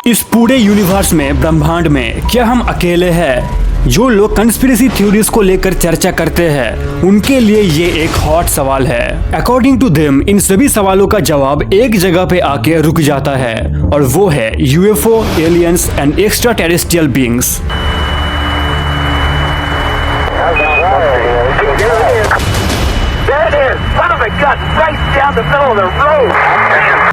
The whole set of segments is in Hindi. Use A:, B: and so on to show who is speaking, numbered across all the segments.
A: इस पूरे यूनिवर्स में, ब्रह्मांड में, क्या हम अकेले हैं? जो लोग कंस्पिरेसी थ्योरीज को लेकर चर्चा करते हैं उनके लिए ये एक हॉट सवाल है। अकॉर्डिंग टू देम इन सभी सवालों का जवाब एक जगह पे आके रुक जाता है और वो है UFO, aliens and extra terrestrial beings.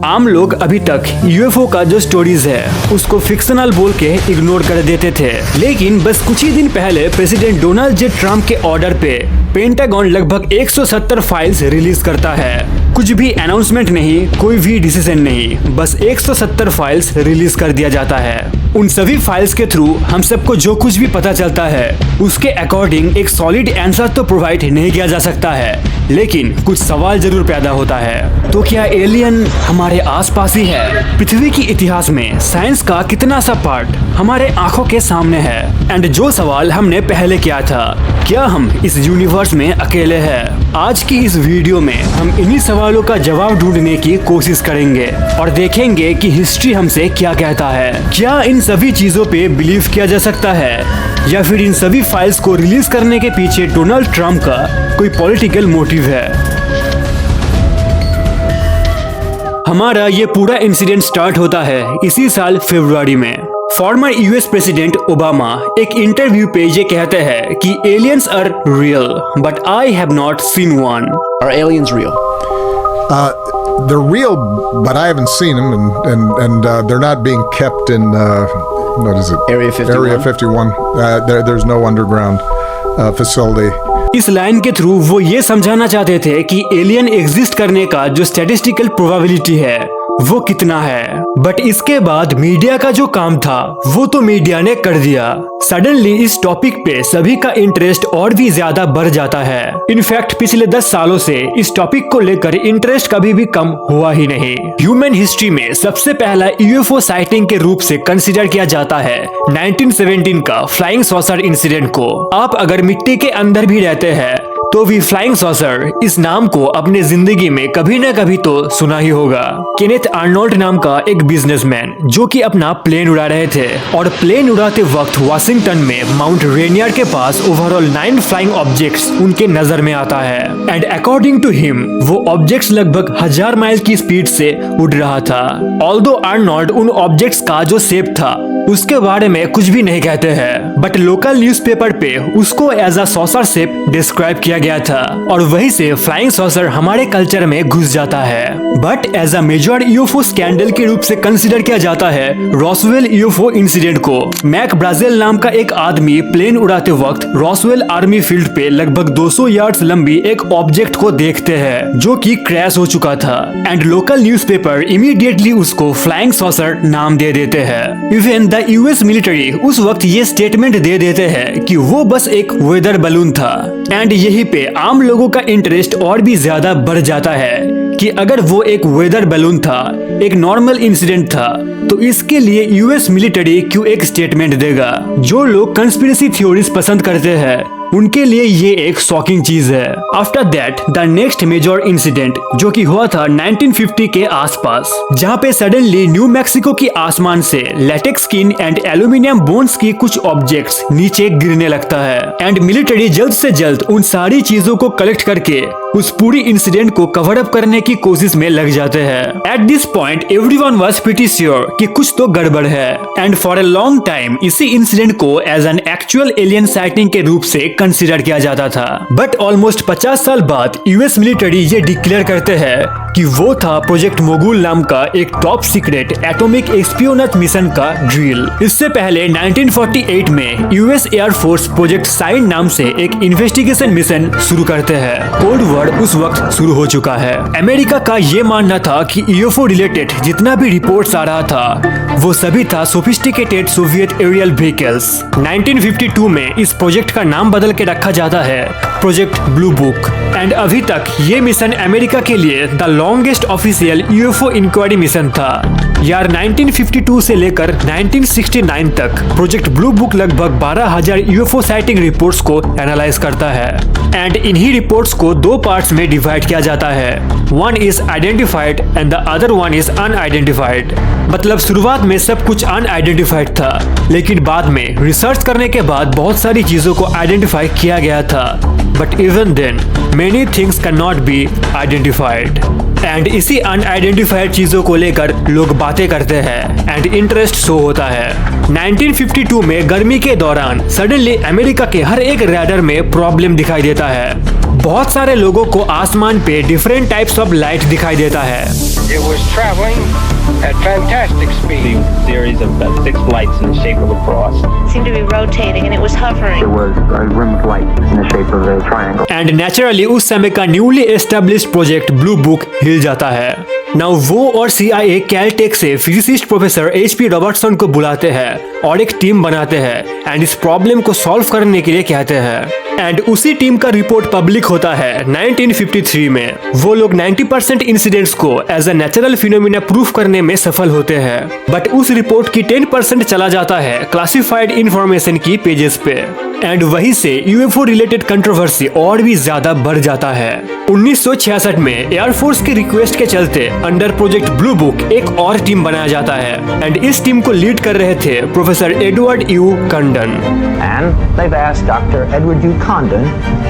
A: आम लोग अभी तक यूएफओ का जो स्टोरीज है उसको फिक्शनल बोल के इग्नोर कर देते थे, लेकिन बस कुछ ही दिन पहले प्रेसिडेंट डोनाल्ड जे ट्रम्प के ऑर्डर पे पेंटागन लगभग 170 फाइल्स रिलीज करता है। कुछ भी अनाउंसमेंट नहीं, कोई भी डिसीजन नहीं, बस 170 फाइल्स रिलीज कर दिया जाता है। उन सभी फाइल्स के थ्रू हम सबको जो कुछ भी पता चलता है उसके अकॉर्डिंग एक सॉलिड आंसर तो प्रोवाइड नहीं किया जा सकता है, लेकिन कुछ सवाल जरूर पैदा होता है। तो क्या एलियन हमारे आसपास ही है? पृथ्वी की इतिहास में साइंस का कितना सा पार्ट हमारे आंखों के सामने है? एंड जो सवाल हमने पहले किया था, क्या हम इस यूनिवर्स में अकेले हैं? आज की इस वीडियो में हम इन्हीं सवालों का जवाब ढूंढने की कोशिश करेंगे और देखेंगे कि हिस्ट्री हमसे क्या कहता है। क्या इन सभी चीजों पे बिलीव किया जा सकता है या फिर इन सभी फाइल्स को रिलीज करने के पीछे डोनाल्ड ट्रम्प का कोई पॉलिटिकल मोटिव है? हमारा ये पूरा इंसिडेंट स्टार्ट होता है इसी साल फरवरी में। फॉर्मर यूएस प्रेसिडेंट ओबामा एक इंटरव्यू पे ये कहते हैं कि aliens are real but I have not seen one.
B: Are aliens real?
C: They're real, but I haven't seen them, and they're not being kept in what is it?
B: Area 51.
C: Area 51. There's no underground facility.
A: इस लाइन के थ्रू वो ये समझाना चाहते थे कि एलियन एग्जिस्ट करने का जो स्टैटिस्टिकल प्रोबेबिलिटी है वो कितना है। बट इसके बाद मीडिया का जो काम था वो तो मीडिया ने कर दिया। सडनली इस टॉपिक पे सभी का इंटरेस्ट और भी ज्यादा बढ़ जाता है। इनफैक्ट पिछले 10 सालों से इस टॉपिक को लेकर इंटरेस्ट कभी भी कम हुआ ही नहीं। ह्यूमन हिस्ट्री में सबसे पहला यूएफओ साइटिंग के रूप से कंसिडर किया जाता है 1917 का फ्लाइंग सॉसर इंसिडेंट को। आप अगर मिट्टी के अंदर भी रहते हैं तो भी फ्लाइंग सॉसर इस नाम को अपने जिंदगी में कभी न कभी तो सुना ही होगा। केनेथ आर्नोल्ड नाम का एक बिजनेसमैन जो कि अपना प्लेन उड़ा रहे थे और प्लेन उड़ाते वक्त वाशिंगटन में माउंट रेनियर के पास ओवरऑल 9 फ्लाइंग ऑब्जेक्ट्स उनके नजर में आता है। एंड अकॉर्डिंग टू हिम वो ऑब्जेक्ट्स लगभग 1000 माइल की स्पीड से उड़ रहा था। ऑल्दो आर्नोल्ड उन ऑब्जेक्ट्स का जो शेप था उसके बारे में कुछ भी नहीं कहते हैं, बट लोकल न्यूज़पेपर पे उसको as a saucer shape describe किया गया था और वहीं से फ्लाइंग सॉसर हमारे कल्चर में घुस जाता है। But as a major UFO scandal के रूप से कंसिडर किया जाता है रॉसवेल यूएफओ इंसिडेंट को। मैक ब्राजेल नाम का एक आदमी प्लेन उड़ाते वक्त रॉसवेल आर्मी फील्ड पे लगभग 200 यार्ड्स लंबी एक ऑब्जेक्ट को देखते हैं जो कि क्रैश हो चुका था। एंड लोकल न्यूज़पेपर इमीडिएटली उसको फ्लाइंग सॉसर नाम दे देते हैं। इवन द यूएस मिलिट्री उस वक्त ये स्टेटमेंट दे देते हैं कि वो बस एक वेदर बलून था। एंड यही पे आम लोगों का इंटरेस्ट और भी ज्यादा बढ़ जाता है कि अगर वो एक वेदर बलून था, एक नॉर्मल इंसिडेंट था, तो इसके लिए यूएस मिलिट्री क्यों एक स्टेटमेंट देगा? जो लोग कंस्पिरेसी थ्योरीज पसंद करते हैं उनके लिए ये एक शॉकिंग चीज है। After that the next major incident जो कि हुआ था 1950 के आसपास, जहाँ पे सडनली न्यू मैक्सिको की आसमान से latex skin and aluminium bones की कुछ ऑब्जेक्ट्स नीचे गिरने लगता है। एंड मिलिट्री जल्द से जल्द उन सारी चीजों को कलेक्ट करके उस पूरी इंसिडेंट को कवर अप करने की कोशिश में लग जाते हैं। At this point everyone was pretty sure कि कुछ तो गड़बड़ है। And for a long time इसी इंसिडेंट को as an actual alien sighting के रूप से कंसिडर किया जाता था। बट ऑलमोस्ट 50 साल बाद यूएस मिलिट्री ये डिक्लेयर करते हैं कि वो था प्रोजेक्ट मोगुल नाम का एक top secret atomic espionage mission का ड्रिल। इससे पहले 1948 में यूएस एयरफोर्स प्रोजेक्ट साइन नाम से एक इन्वेस्टिगेशन मिशन शुरू करते हैं। कोल्ड वॉर उस वक्त शुरू हो चुका है। अमेरिका का ये मानना था कि यूएफओ रिलेटेड जितना भी रिपोर्ट्स आ रहा था वो सभी था सोफिस्टिकेटेड सोवियत एरियल व्हीकल्स। 1952 में इस प्रोजेक्ट का नाम बदल के रखा जाता है प्रोजेक्ट ब्लू बुक। एंड अभी तक ये मिशन अमेरिका के लिए the longest official UFO inquiry mission था। यार 1952 से लेकर 1969 तक प्रोजेक्ट ब्लू बुक लगभग 12,000 यूएफओ साइटिंग रिपोर्ट्स को एनालाइज करता है एंड इन्हीं रिपोर्ट्स को दो पार्ट्स में डिवाइड किया जाता है। One is identified and the other one is unidentified. मतलब शुरुआत में सब कुछ अनआइडेंटिफाइड था, लेकिन बाद में रिसर्च करने के बाद बहुत सारी चीजों को आइडेंटिफाई किया गया था। But even then many things can not be identified and इसी अनआइडेंटिफाइड चीजों को लेकर लोग बातें करते हैं एंड इंटरेस्ट शो होता है। 1952 में गर्मी के दौरान सडनली अमेरिका के हर एक रैडर में प्रॉब्लम दिखाई देता है। बहुत सारे लोगों को आसमान पे डिफरेंट टाइप्स ऑफ लाइट दिखाई देता है।
B: It was traveling at fantastic speed.
D: Series of 6 lights in the shape of a cross.
E: It seemed to be rotating and it was hovering.
D: There was a rim of light in the shape of a triangle.
A: And naturally उस समय का newly established project blue book हिल जाता है। नाउ वो और CIA कैलटेक से फिजिसिस्ट प्रोफेसर HP रॉबर्टसन को बुलाते हैं और एक टीम बनाते हैं एंड इस प्रॉब्लम को सॉल्व करने के लिए कहते हैं। एंड उसी टीम का रिपोर्ट पब्लिक होता है 1953 में। वो लोग 90% इंसिडेंट्स को as a natural phenomena proof करने में सफल होते हैं, बट उस रिपोर्ट की 10% चला जाता है क्लासिफाइड इंफॉर्मेशन की पेजेस पे एंड वहीं से यूएफओ रिलेटेड कंट्रोवर्सी और भी ज्यादा बढ़ जाता है। 1966 में एयरफोर्स के रिक्वेस्ट के चलते अंडर प्रोजेक्ट ब्लू बुक एक और टीम बनाया जाता है एंड इस टीम को लीड कर रहे थे professor Edward U Condon.
F: And they've asked Dr. Edward U. Condon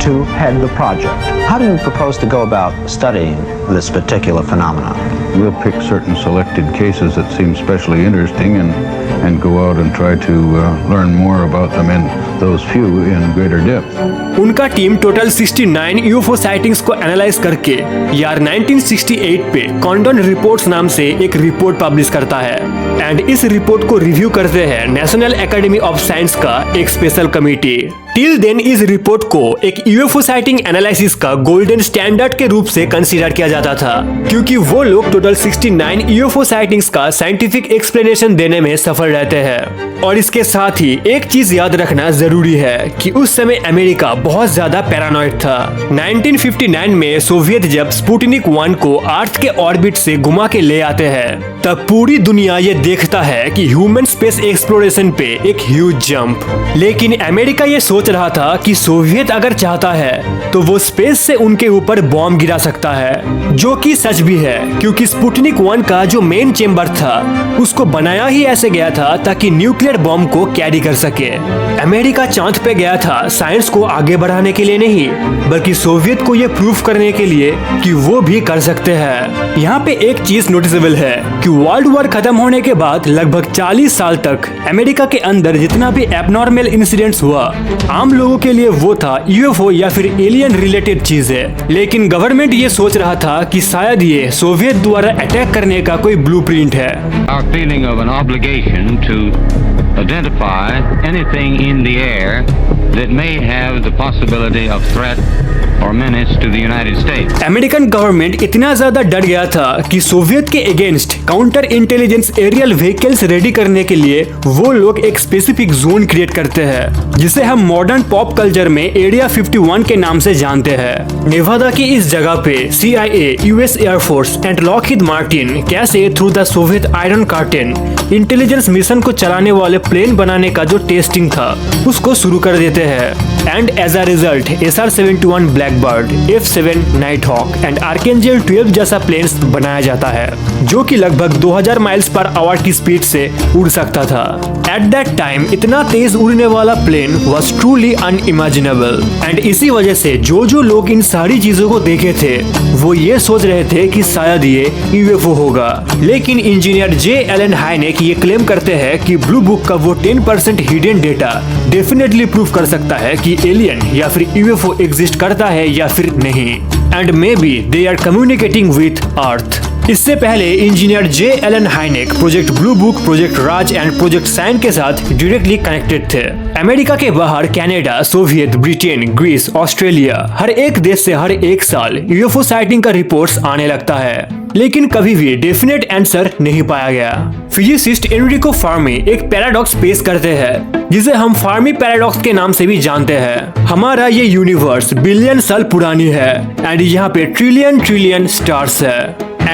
F: to head the project. How do you propose to go about studying this particular phenomenon?
G: We'll pick certain selected cases that seem especially interesting and go out and try to learn more about them in those few in greater depth.
A: उनका टीम टोटल 69 यूएफओ साइटिंग्स को एनालाइज करके यार 1968 पे कॉन्डन रिपोर्ट्स नाम से एक रिपोर्ट पब्लिश करता है एंड इस रिपोर्ट को रिव्यू करते हैं नेशनल एकेडमी ऑफ साइंस का एक स्पेशल कमेटी। टिल देन इस रिपोर्ट को एक यूएफओ साइटिंग एनालिसिस का गोल्डन स्टैंडर्ड के रूप से कंसीडर किया जाता था, क्योंकि वो लोग टोटल 69 यूएफओ साइटिंग्स का साइंटिफिक एक्सप्लेनेशन देने में सफल रहते हैं। और इसके साथ ही एक चीज याद रखना जरूरी है कि उस समय अमेरिका बहुत ज्यादा पैरानॉइड था। 1959 में सोवियत जब स्पुतनिक 1 को अर्थ के ऑर्बिट से घुमा के ले आते हैं, तब पूरी दुनिया ये देखता है कि ह्यूमन स्पेस एक्सप्लोरेशन पे एक ह्यूज जंप। लेकिन अमेरिका ये सोच रहा था कि सोवियत अगर चाहता है तो वो स्पेस से उनके ऊपर बॉम्ब गिरा सकता है, जो कि सच भी है, क्योंकि स्पुतनिक 1 का जो मेन चेम्बर था उसको बनाया ही ऐसे गया था ताकि न्यूक्लियर बॉम्ब को कैरी कर सके। अमेरिका चांद पे गया था साइंस को आगे बढ़ाने के लिए नहीं, बल्कि सोवियत को ये प्रूफ करने के लिए कि वो भी कर सकते हैं। यहाँ पे एक चीज नोटिसेबल है कि वर्ल्ड वॉर खत्म होने के बाद लगभग 40 साल तक अमेरिका के अंदर जितना भी एबनॉर्मल इंसिडेंट्स हुआ, आम लोगों के लिए वो था यूएफओ या फिर एलियन रिलेटेड चीजें। लेकिन गवर्नमेंट ये सोच रहा था कि शायद ये सोवियत द्वारा अटैक करने का कोई ब्लूप्रिंट है।
H: Our feeling of an obligation to identify anything in the air that may have the possibility of threat or menace to the United States.
A: American government इतना ज्यादा डर गया था कि सोवियत के against counter intelligence aerial vehicles ready करने के लिए वो लोग एक स्पेसिफिक जोन क्रिएट करते हैं, जिसे हम मॉडर्न पॉप कल्चर में एरिया 51 के नाम से जानते हैं। नेवादा की इस जगह पे CIA, US air force and Lockheed Martin कैसे through the Soviet iron curtain intelligence mission को चलाने वाले प्लेन बनाने का जो टेस्टिंग था उसको शुरू कर देते हैं and as a result SR-71 blackbird, F-7 night hawk and archangel 12 जैसा प्लेन्स बनाया जाता है, जो कि लगभग 2000 माइल्स पर आवर की स्पीड से उड़ सकता था। एट दैट टाइम इतना तेज उड़ने वाला plane was truly unimaginable and इसी वजह से जो लोग इन सारी चीजों को देखे थे वो ये सोच रहे थे कि शायद ये यूएफओ होगा। लेकिन इंजीनियर J. Allen Hynek ये क्लेम करते हैं कि ब्लू बुक का वो 10% हिडन डेटा डेफिनेटली प्रूव कर सकता है कि एलियन या फिर यूएफओ एग्जिस्ट करता है या फिर नहीं, and maybe they are communicating with Earth. इससे पहले engineer J. Allen Hynek project blue book, project राज एंड प्रोजेक्ट साइन के साथ डायरेक्टली कनेक्टेड थे। अमेरिका के बाहर Canada, Soviet, Britain, Greece, Australia, हर एक देश से हर एक साल यूएफओ साइटिंग का रिपोर्ट्स आने लगता है, लेकिन कभी भी डेफिनेट आंसर नहीं पाया गया। फिजिसिस्ट एनरिको फर्मी एक पैराडॉक्स पेश करते हैं जिसे हम फर्मी पैराडॉक्स के नाम से भी जानते हैं। हमारा ये यूनिवर्स बिलियन साल पुरानी है एंड यहाँ पे ट्रिलियन स्टार्स है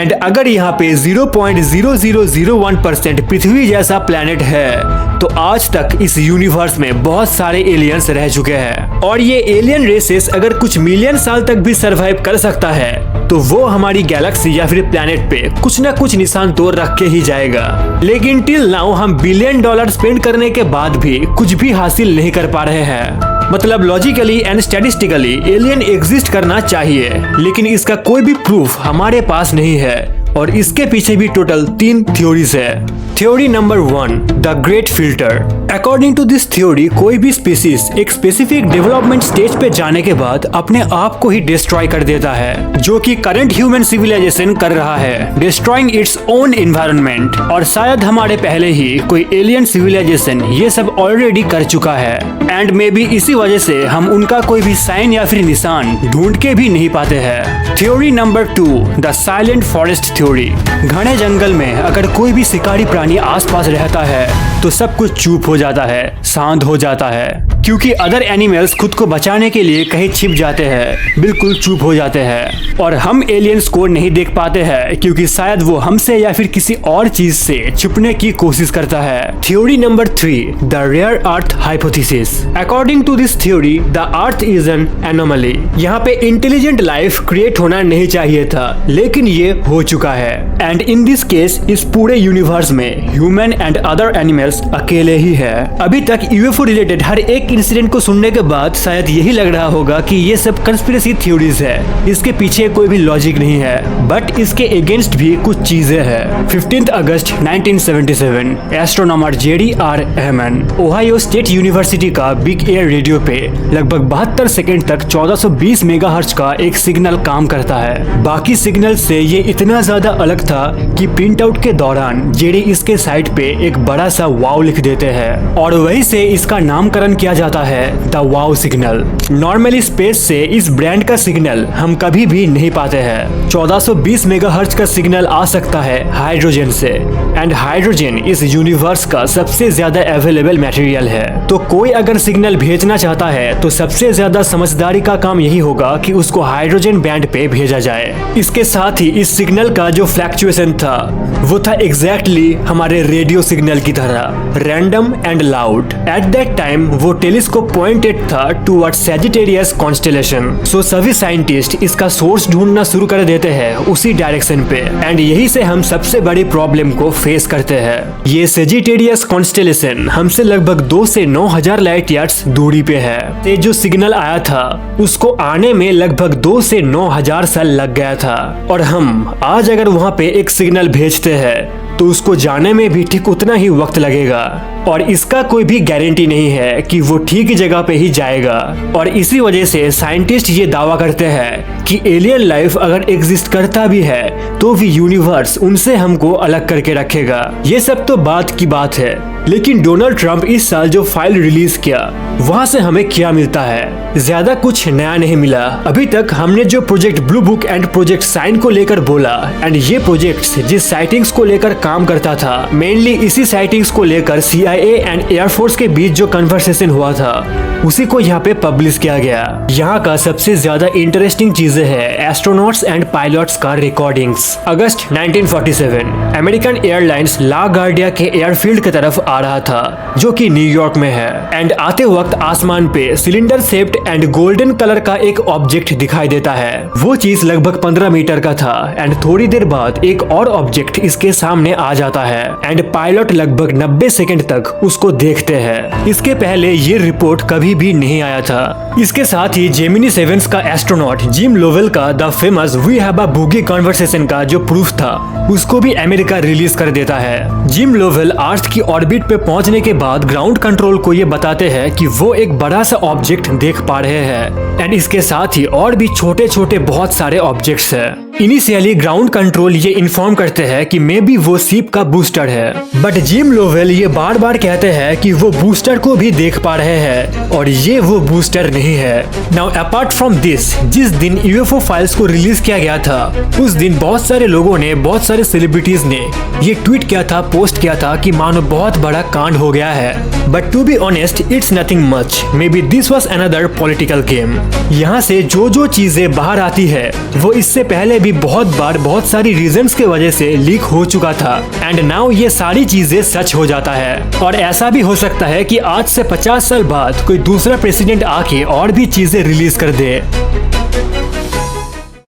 A: एंड अगर यहाँ पे 0.0001% पृथ्वी जैसा प्लेनेट है तो आज तक इस यूनिवर्स में बहुत सारे एलियंस रह चुके हैं, और ये एलियन रेसेस अगर कुछ मिलियन साल तक भी सरवाइव कर सकता है तो वो हमारी गैलेक्सी या फिर प्लेनेट पे कुछ ना कुछ निशान तो रख के ही जाएगा। लेकिन टिल नाउ हम $बिलियन स्पेंड करने के बाद भी कुछ भी हासिल नहीं कर पा रहे हैं। मतलब logically and statistically alien exist करना चाहिए, लेकिन इसका कोई भी प्रूफ हमारे पास नहीं है, और इसके पीछे भी टोटल 3 थ्योरीज है। Theory number 1, the great filter. According to this theory कोई भी स्पीसीज एक स्पेसिफिक डेवलपमेंट स्टेज पे जाने के बाद अपने आप को ही डिस्ट्रॉय कर देता है, जो कि करंट ह्यूमन सिविलाइजेशन कर रहा है, डिस्ट्रॉइंग इट्स ओन एनवायरनमेंट। और शायद हमारे पहले ही कोई एलियन सिविलाइजेशन ये सब ऑलरेडी कर चुका है, एंड मे बी इसी वजह से हम उनका कोई भी साइन या फिर निशान ढूंढ के भी नहीं पाते हैं। Theory number 2, the silent forest theory. घने जंगल में अगर कोई भी शिकारी प्राणी आसपास रहता है तो सब कुछ चुप हो जाता है, शांत हो जाता है, क्योंकि अदर एनिमल्स खुद को बचाने के लिए कहीं छिप जाते हैं, बिल्कुल चुप हो जाते हैं, और हम एलियंस को नहीं देख पाते हैं क्योंकि शायद वो हमसे या फिर किसी और चीज से छुपने की कोशिश करता है। Theory number 3, the rare earth hypothesis. According to this theory the earth is an anomaly. यहाँ पे इंटेलिजेंट लाइफ क्रिएट होना नहीं चाहिए था, लेकिन ये हो चुका है, एंड इन दिस केस इस पूरे यूनिवर्स में ह्यूमन एंड अदर एनिमल्स अकेले ही है। अभी तक यूएफओ रिलेटेड हर एक इंसिडेंट को सुनने के बाद शायद यही लग रहा होगा कि ये सब कंस्पिरेसी थ्योरीज है, इसके पीछे कोई भी लॉजिक नहीं है, बट इसके अगेंस्ट भी कुछ चीजें हैं। 15 अगस्त 1977 astronomer JDR Ehman Ohio State University का बिग एयर रेडियो पे लगभग 72 सेकंड तक 1420 मेगाहर्ट्ज का एक सिग्नल काम करता है। बाकी सिग्नल से ये इतना ज्यादा अलग था कि प्रिंट आउट के दौरान जेडी इसके साइड पे एक बड़ा सा वाव लिख देते हैं, और वहीं से इसका नामकरण किया जाता है the wow signal. Normally space से इस ब्रांड का सिग्नल हम कभी भी नहीं पाते हैं। 1420 मेगाहर्ट्ज का सिग्नल आ सकता है हाइड्रोजन से, एंड हाइड्रोजन इस यूनिवर्स का सबसे ज्यादा अवेलेबल मटेरियल है। तो कोई अगर सिग्नल भेजना चाहता है तो सबसे ज्यादा समझदारी का काम यही होगा कि उसको हाइड्रोजन बैंड पे भेजा जाए। इसके साथ ही इस सिग्नल का जो फ्लक्चुएशन था वो था एग्जैक्टली हमारे रेडियो सिग्नल की तरह, random and loud. At that time वो टेलीस्कोप पॉइंटेड था टुवर्ड्स सैजिटेरियस कॉन्स्टेलेशन। सो सभी साइंटिस्ट इसका सोर्स ढूंढना शुरू कर देते हैं उसी डायरेक्शन पे, एंड यही से हम सबसे बड़ी प्रॉब्लम को फेस करते हैं। ये सैजिटेरियस कॉन्स्टेलेशन हमसे लगभग 2 से 9000 लाइट ईयर्स दूरी पे है। ये जो सिग्नल आया था उसको आने में लगभग 2 से 9000 साल लग गया था, और हम आज अगर वहाँ पे एक सिग्नल भेजते हैं तो उसको जाने में भी ठीक उतना ही वक्त लगेगा, और इसका कोई भी गारंटी नहीं है कि वो ठीक जगह पे ही जाएगा। और इसी वजह से साइंटिस्ट ये दावा करते हैं कि एलियन लाइफ अगर एग्जिस्ट करता भी है तो भी यूनिवर्स उनसे हमको अलग करके रखेगा। ये सब तो बात की बात है, लेकिन डोनाल्ड ट्रंप इस साल जो फाइल रिलीज किया वहाँ से हमें क्या मिलता है? ज्यादा कुछ नया नहीं मिला। अभी तक हमने जो project blue book and project sign को लेकर बोला, एंड ये प्रोजेक्ट्स जिस साइटिंग्स को लेकर काम करता था, मेनली इसी साइटिंग्स को लेकर CIA एंड एयरफोर्स के बीच जो कन्वर्सेशन हुआ था उसी को यहाँ पे पब्लिश किया गया। यहाँ का सबसे ज्यादा इंटरेस्टिंग चीजें है एस्ट्रोनॉट्स एंड पायलट्स का रिकॉर्डिंग्स। अगस्त 1947 अमेरिकन एयरलाइंस ला गार्डिया के एयरफील्ड की तरफ आ रहा था, जो कि न्यूयॉर्क में है, एंड आते वक्त आसमान पे cylinder shaped and golden colour का एक ऑब्जेक्ट दिखाई देता है। वो चीज लगभग 15 मीटर का था, एंड थोड़ी देर बाद एक और ऑब्जेक्ट इसके सामने आ जाता है, एंड पायलट लगभग 90 सेकंड तक उसको देखते हैं। इसके पहले ये रिपोर्ट कभी भी नहीं आया था। इसके साथ ही जेमिनी 7 का एस्ट्रोनॉट जिम लोवेल का the famous we have a bogey conversation का जो प्रूफ था उसको भी अमेरिका रिलीज कर देता है। जिम लोवेल अर्थ की ऑर्बिट पे पहुंचने के बाद ग्राउंड कंट्रोल को ये बताते हैं कि वो एक बड़ा सा ऑब्जेक्ट देख पा रहे हैं, एंड इसके साथ ही और भी छोटे छोटे बहुत सारे ऑब्जेक्ट्स हैं। इनिशियली ग्राउंड कंट्रोल ये इन्फॉर्म करते हैं कि मे बी वो शिप का बूस्टर है, बट जिम लोवेल ये बार बार कहते हैं कि वो बूस्टर को भी देख पा रहे हैं और ये वो बूस्टर नहीं है। नाउ अपार्ट फ्रॉम दिस, जिस दिन यूएफओ फाइल्स को रिलीज किया गया था उस दिन बहुत सारे लोगों ने, बहुत सारे सेलिब्रिटीज ने ये ट्वीट किया था, पोस्ट किया था कि मानो बहुत बड़ा कांड हो गया है, but to be honest it's nothing much. Maybe this was another political game. यहाँ से जो चीजें बाहर आती है वो इससे पहले भी बहुत बार बहुत सारी रीजंस के वजह से लीक हो चुका था एंड नाउ ये सारी चीजें सच हो जाता है। और ऐसा भी हो सकता है कि आज से 50 साल बाद कोई दूसरा प्रेसिडेंट आके और भी चीजें रिलीज कर दे।